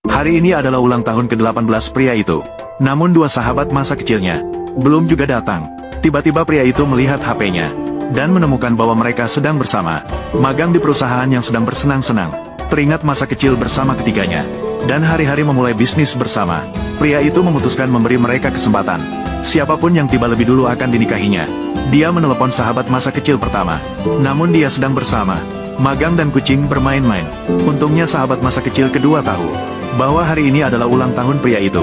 Hari ini adalah ulang tahun ke-18 pria itu. Namun dua sahabat masa kecilnya belum juga datang. Tiba-tiba pria itu melihat HP-nya dan menemukan bahwa mereka sedang bersama magang di perusahaan yang sedang bersenang-senang. Teringat masa kecil bersama ketiganya dan hari-hari memulai bisnis bersama. Pria itu memutuskan memberi mereka kesempatan. Siapapun yang tiba lebih dulu akan dinikahinya. Dia menelepon sahabat masa kecil pertama. Namun dia sedang bersama magang dan kucing bermain-main. Untungnya sahabat masa kecil kedua tahu bahwa hari ini adalah ulang tahun pria itu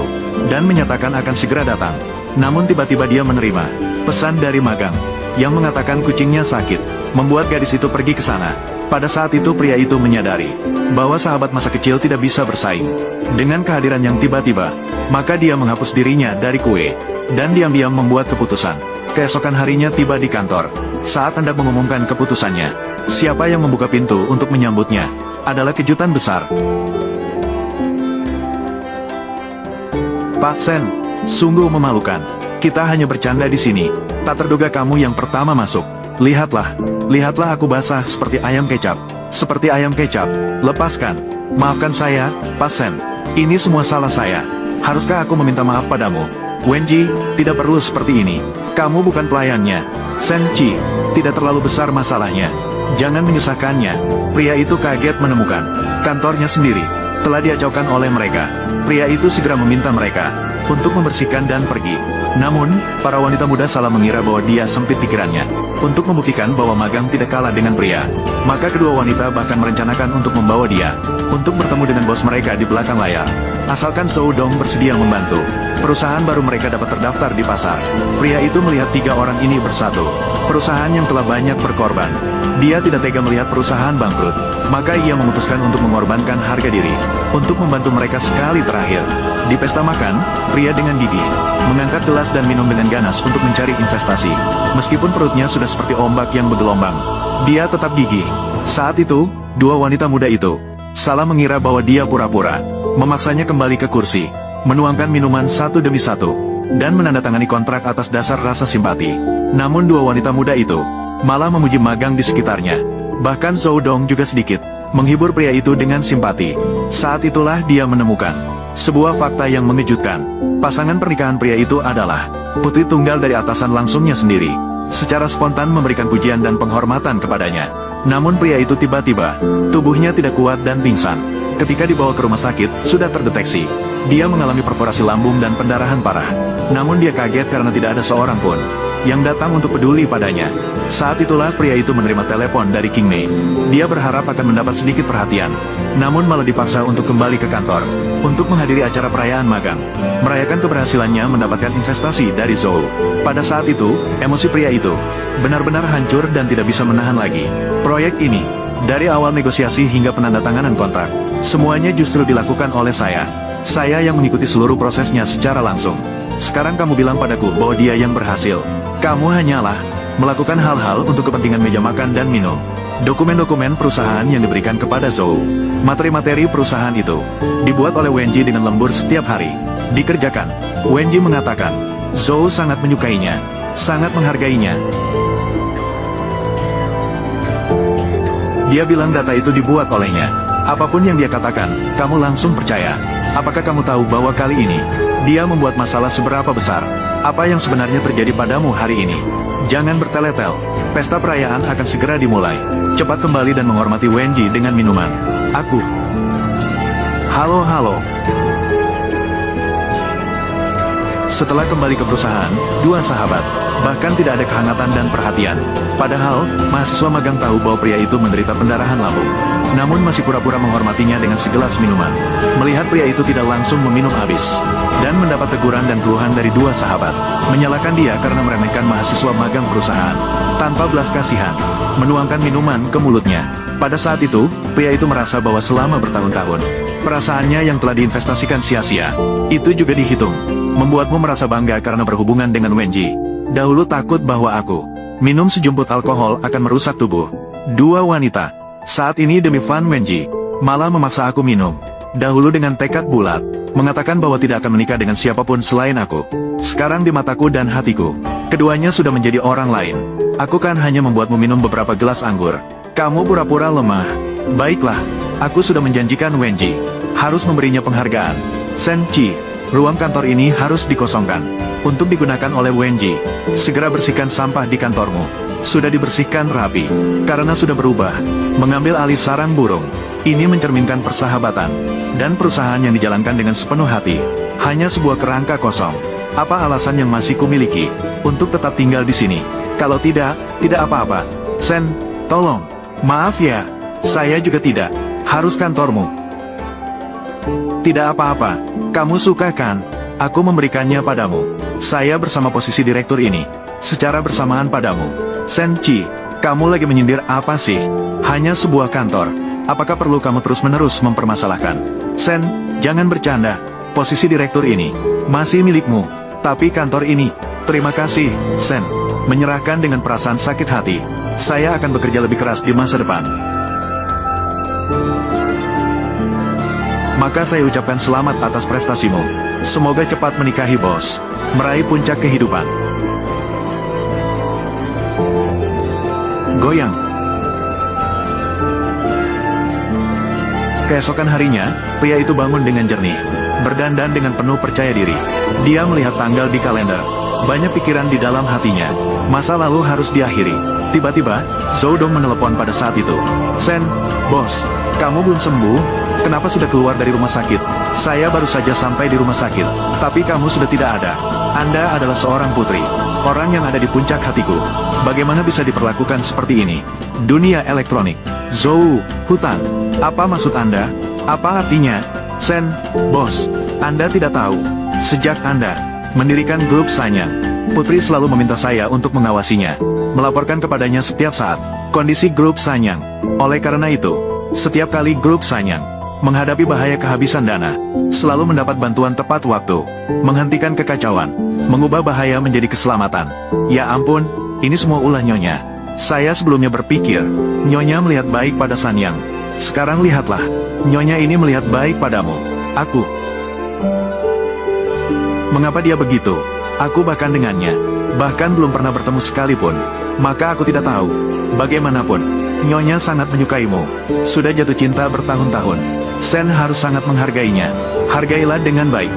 dan menyatakan akan segera datang. Namun tiba-tiba dia menerima pesan dari magang yang mengatakan kucingnya sakit, membuat gadis itu pergi ke sana. Pada saat itu pria itu menyadari bahwa sahabat masa kecil tidak bisa bersaing dengan kehadiran yang tiba-tiba. Maka dia menghapus dirinya dari kue dan diam-diam membuat keputusan. Keesokan harinya tiba di kantor. Saat hendak mengumumkan keputusannya, siapa yang membuka pintu untuk menyambutnya adalah kejutan besar. Pak Sen, sungguh memalukan. Kita hanya bercanda di sini. Tak terduga kamu yang pertama masuk. Lihatlah, lihatlah aku basah seperti ayam kecap. Seperti ayam kecap. Lepaskan. Maafkan saya, Pak Sen. Ini semua salah saya. Haruskah aku meminta maaf padamu? Wenji, tidak perlu seperti ini. Kamu bukan pelayannya. Senchi, tidak terlalu besar masalahnya. Jangan menyusahkannya. Pria itu kaget menemukan kantornya sendiri telah diacaukan oleh mereka. Pria itu segera meminta mereka untuk membersihkan dan pergi. Namun, para wanita muda salah mengira bahwa dia sempit pikirannya. Untuk membuktikan bahwa magang tidak kalah dengan pria, maka kedua wanita bahkan merencanakan untuk membawa dia untuk bertemu dengan bos mereka di belakang layar. Asalkan Soudong bersedia membantu, perusahaan baru mereka dapat terdaftar di pasar. Pria itu melihat tiga orang ini bersatu. Perusahaan yang telah banyak berkorban. Dia tidak tega melihat perusahaan bangkrut. Maka ia memutuskan untuk mengorbankan harga diri untuk membantu mereka sekali terakhir. Di pesta makan, pria dengan gigih mengangkat gelas dan minum dengan ganas untuk mencari investasi. Meskipun perutnya sudah seperti ombak yang bergelombang, dia tetap gigih. Saat itu, dua wanita muda itu salah mengira bahwa dia pura-pura, memaksanya kembali ke kursi, menuangkan minuman satu demi satu, dan menandatangani kontrak atas dasar rasa simpati. Namun dua wanita muda itu malah memuji magang di sekitarnya. Bahkan Soudong juga sedikit menghibur pria itu dengan simpati. Saat itulah dia menemukan sebuah fakta yang mengejutkan. Pasangan pernikahan pria itu adalah putri tunggal dari atasan langsungnya sendiri. Secara spontan memberikan pujian dan penghormatan kepadanya. Namun pria itu tiba-tiba tubuhnya tidak kuat dan pingsan. Ketika dibawa ke rumah sakit, sudah terdeteksi dia mengalami perforasi lambung dan pendarahan parah. Namun dia kaget karena tidak ada seorang pun yang datang untuk peduli padanya. Saat itulah pria itu menerima telepon dari King Mei. Dia berharap akan mendapat sedikit perhatian, namun malah dipaksa untuk kembali ke kantor untuk menghadiri acara perayaan magang, merayakan keberhasilannya mendapatkan investasi dari Zhou. Pada saat itu, emosi pria itu benar-benar hancur dan tidak bisa menahan lagi. Proyek ini, dari awal negosiasi hingga penandatanganan kontrak, semuanya justru dilakukan oleh saya. Saya yang mengikuti seluruh prosesnya secara langsung. Sekarang kamu bilang padaku bahwa dia yang berhasil. Kamu hanyalah melakukan hal-hal untuk kepentingan meja makan dan minum. Dokumen-dokumen perusahaan yang diberikan kepada Zhou, materi-materi perusahaan itu dibuat oleh Wenji dengan lembur setiap hari. Dikerjakan. Wenji mengatakan Zhou sangat menyukainya, sangat menghargainya. Dia bilang data itu dibuat olehnya. Apapun yang dia katakan, kamu langsung percaya. Apakah kamu tahu bahwa kali ini dia membuat masalah seberapa besar? Apa yang sebenarnya terjadi padamu hari ini? Jangan bertele-tel. Pesta perayaan akan segera dimulai. Cepat kembali dan menghormati Wenji dengan minuman. Aku. Halo. Setelah kembali ke perusahaan, dua sahabat bahkan tidak ada kehangatan dan perhatian. Padahal, mahasiswa magang tahu bahwa pria itu menderita pendarahan lambung. Namun masih pura-pura menghormatinya dengan segelas minuman. Melihat pria itu tidak langsung meminum habis, dan mendapat teguran dan keluhan dari dua sahabat, menyalahkan dia karena meremehkan mahasiswa magang perusahaan. Tanpa belas kasihan, menuangkan minuman ke mulutnya. Pada saat itu, pria itu merasa bahwa selama bertahun-tahun, perasaannya yang telah diinvestasikan sia-sia, itu juga dihitung. Membuatmu merasa bangga karena berhubungan dengan Wenji. Dahulu takut bahwa aku minum sejumput alkohol akan merusak tubuh. Dua wanita, saat ini demi Fan Wenji, malah memaksa aku minum. Dahulu dengan tekad bulat, mengatakan bahwa tidak akan menikah dengan siapapun selain aku. Sekarang di mataku dan hatiku, keduanya sudah menjadi orang lain. Aku kan hanya membuatmu minum beberapa gelas anggur. Kamu pura-pura lemah. Baiklah, aku sudah menjanjikan Wenji. harus memberinya penghargaan. Sen Chi, ruang kantor ini harus dikosongkan untuk digunakan oleh Wenji. Segera bersihkan sampah di kantormu. Sudah dibersihkan rapi, karena sudah berubah, mengambil alih sarang burung. Ini mencerminkan persahabatan, dan perusahaan yang dijalankan dengan sepenuh hati. Hanya sebuah kerangka kosong. Apa alasan yang masih kumiliki, untuk tetap tinggal di sini? Kalau tidak apa-apa. Sen, tolong. Maaf ya, saya juga tidak. Harus kantormu. Tidak apa-apa, kamu suka kan? Aku memberikannya padamu. Saya bersama posisi direktur ini, secara bersamaan padamu. Sen Chi, kamu lagi menyindir apa sih? Hanya sebuah kantor. Apakah perlu kamu terus-menerus mempermasalahkan? Sen, jangan bercanda. Posisi direktur ini masih milikmu. Tapi kantor ini, terima kasih, Sen. Menyerahkan dengan perasaan sakit hati. Saya akan bekerja lebih keras di masa depan. Maka saya ucapkan selamat atas prestasimu. Semoga cepat menikahi bos. Meraih puncak kehidupan. Goyang. Keesokan harinya, pria itu bangun dengan jernih. Berdandan dengan penuh percaya diri. Dia melihat tanggal di kalender. Banyak pikiran di dalam hatinya. Masa lalu harus diakhiri. Tiba-tiba, Zhou Dong menelepon pada saat itu. Sen, bos, kamu belum sembuh? Kenapa sudah keluar dari rumah sakit? Saya baru saja sampai di rumah sakit. Tapi kamu sudah tidak ada. Anda adalah seorang putri. Orang yang ada di puncak hatiku. Bagaimana bisa diperlakukan seperti ini? Dunia elektronik. Zhou, hutan. Apa maksud Anda? Apa artinya? Sen, bos, Anda tidak tahu. Sejak Anda mendirikan grup Sanyang, Putri selalu meminta saya untuk mengawasinya, melaporkan kepadanya setiap saat kondisi grup Sanyang. Oleh karena itu, setiap kali grup Sanyang menghadapi bahaya kehabisan dana, selalu mendapat bantuan tepat waktu, menghentikan kekacauan, mengubah bahaya menjadi keselamatan. Ya ampun, ini semua ulah Nyonya. Saya sebelumnya berpikir, Nyonya melihat baik pada Sanyang. Sekarang lihatlah, Nyonya ini melihat baik padamu. Aku. Mengapa dia begitu? Aku bahkan dengannya, bahkan belum pernah bertemu sekalipun. Maka aku tidak tahu. Bagaimanapun, Nyonya sangat menyukaimu. Sudah jatuh cinta bertahun-tahun. Sen harus sangat menghargainya. Hargailah dengan baik.